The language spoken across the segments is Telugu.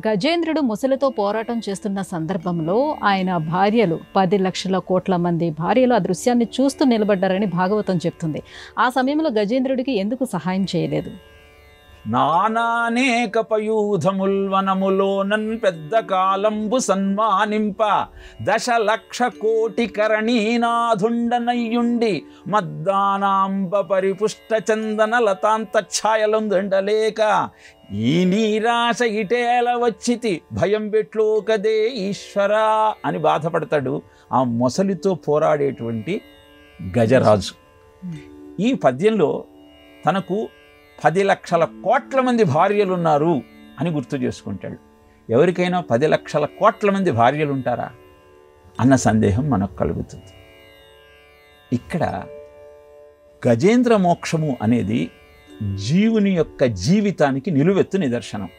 గజేంద్రుడు ముసలితో పోరాటం చేస్తున్న సందర్భంలో ఆయన భార్యలు 10 లక్షల కోట్ల మంది భార్యలు ఆ దృశ్యాన్ని చూస్తూ నిలబడ్డారని భాగవతం చెప్తుంది. ఆ సమయంలో గజేంద్రుడికి ఎందుకు సహాయం చేయలేదు? నానానేక పయూధముల్వనములోనన్ పెద్ద కాలంబు సన్మానింప 10,00,00,000 కరణీనాథుండనయ్యుండి మద్దానాంబ పరిపుష్ట చందన లతాంత ఛాయలందుండలేక ఈ నీరాశ ఇటేల వచ్చితి భయం పెట్లో కదే ఈశ్వరా అని బాధపడతాడు ఆ మొసలితో పోరాడేటువంటి గజరాజు. ఈ పద్యంలో తనకు 10,00,00,000 మంది భార్యలు ఉన్నారు అని గుర్తు చేసుకుంటాడు. ఎవరికైనా 10,00,00,000 మంది భార్యలు ఉంటారా అన్న సందేహం మనకు కలుగుతుంది. ఇక్కడ గజేంద్ర మోక్షము అనేది జీవుని యొక్క జీవితానికి నిలువెత్తు నిదర్శనం.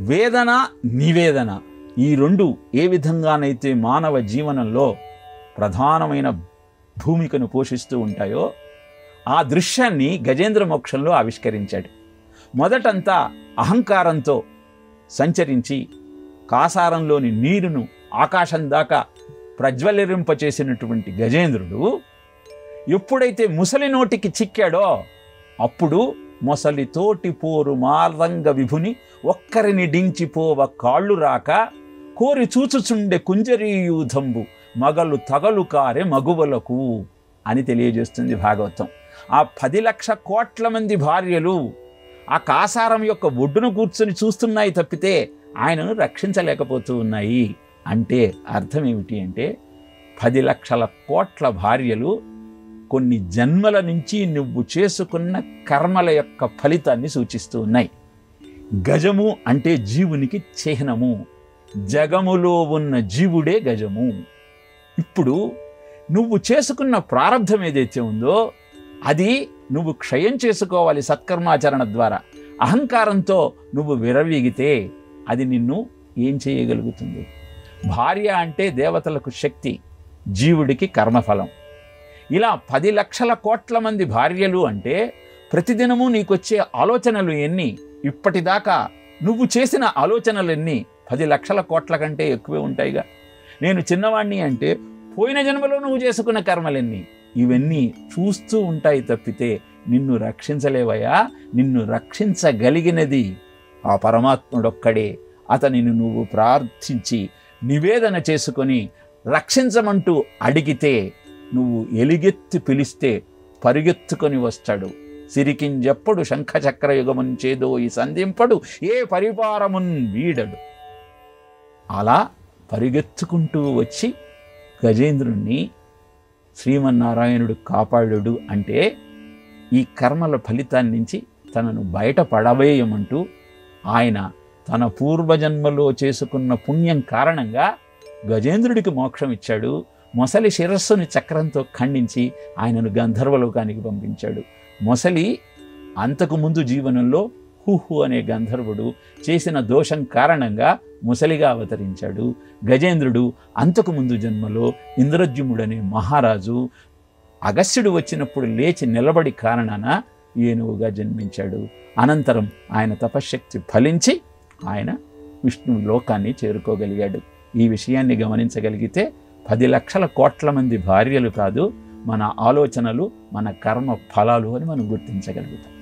వేదన నివేదన ఈ రెండు ఏ విధంగానైతే మానవ జీవనంలో ప్రధానమైన భూమికను పోషిస్తూ ఉంటాయో ఆ దృశ్యాన్ని గజేంద్ర మోక్షంలో ఆవిష్కరించాడు. మొదటంతా అహంకారంతో సంచరించి కాసారంలోని నీరును ఆకాశం దాకా ప్రజ్వలింపచేసినటువంటి గజేంద్రుడు ఎప్పుడైతే ముసలి నోటికి చిక్కాడో అప్పుడు మొసలితోటి పోరు మార్దంగ విభుని ఒక్కరిని డించిపోవ కాళ్ళు రాక కోరి చూచుచుండే కుంజరీయూధంబు మగలు తగలు కారే మగువలకు అని తెలియజేస్తుంది భాగవతం. ఆ 10,00,00,000 మంది భార్యలు ఆ కాసారం యొక్క ఒడ్డును కూర్చొని చూస్తున్నాయి తప్పితే ఆయనను రక్షించలేకపోతూ ఉన్నాయి. అంటే అర్థం ఏమిటి అంటే 10,00,00,000 భార్యలు కొన్ని జన్మల నుంచి నువ్వు చేసుకున్న కర్మల యొక్క ఫలితాన్ని సూచిస్తూ ఉన్నాయి. గజము అంటే జీవునికి చిహ్నము, జగములో ఉన్న జీవుడే గజము. ఇప్పుడు నువ్వు చేసుకున్న ప్రారంధం ఏదైతే ఉందో అది నువ్వు క్షయం చేసుకోవాలి సత్కర్మాచరణ ద్వారా. అహంకారంతో నువ్వు విరవీగితే అది నిన్ను ఏం చేయగలుగుతుంది? భార్య అంటే దేవతలకు శక్తి, జీవుడికి కర్మఫలం. ఇలా 10,00,00,000 మంది భార్యలు అంటే ప్రతిదినము నీకొచ్చే ఆలోచనలు ఎన్ని? ఇప్పటిదాకా నువ్వు చేసిన ఆలోచనలు ఎన్ని? 10,00,00,000 కంటే ఎక్కువే ఉంటాయిగా. నేను చిన్నవాణ్ణి అంటే పోయిన జన్మలో నువ్వు చేసుకున్న కర్మలెన్ని? ఇవన్నీ చూస్తూ ఉంటాయి తప్పితే నిన్ను రక్షించలేవయా. నిన్ను రక్షించగలిగినది ఆ పరమాత్ముడొక్కడే. అతనిని నువ్వు ప్రార్థించి నివేదన చేసుకొని రక్షించమంటూ అడిగితే నువ్వు ఎలుగెత్తి పిలిస్తే పరిగెత్తుకొని వస్తాడు. సిరికింజెప్పుడు శంఖచక్ర యుగముంచేదో ఈ సంధింపడు ఏ పరిపారమున్ వీడడు. అలా పరిగెత్తుకుంటూ వచ్చి గజేంద్రుణ్ణి శ్రీమన్నారాయణుడు కాపాడు అంటే ఈ కర్మల ఫలితాన్ని నుంచి తనను బయటపడవేయమంటూ ఆయన తన పూర్వజన్మలో చేసుకున్న పుణ్యం కారణంగా గజేంద్రుడికి మోక్షం ఇచ్చాడు. మొసలి శిరస్సుని చక్రంతో ఖండించి ఆయనను గంధర్వలోకానికి పంపించాడు. మొసలి అంతకుముందు జీవనంలో హుహు అనే గంధర్వుడు చేసిన దోషం కారణంగా ముసలిగా అవతరించాడు. గజేంద్రుడు అంతకుముందు జన్మలో ఇంద్రద్యుమ్నుడనే మహారాజు అగస్త్యుడు వచ్చినప్పుడు లేచి నిలబడి కారణాన ఏనుగుగా జన్మించాడు. అనంతరం ఆయన తపశ్శక్తి ఫలించి ఆయన విష్ణు లోకాన్ని చేరుకోగలిగాడు. ఈ విషయాన్ని గమనించగలిగితే 10,00,00,000 మంది భార్యలు కాదు, మన ఆలోచనలు మన కర్మ ఫలాలు అని మనం గుర్తించగలుగుతాం.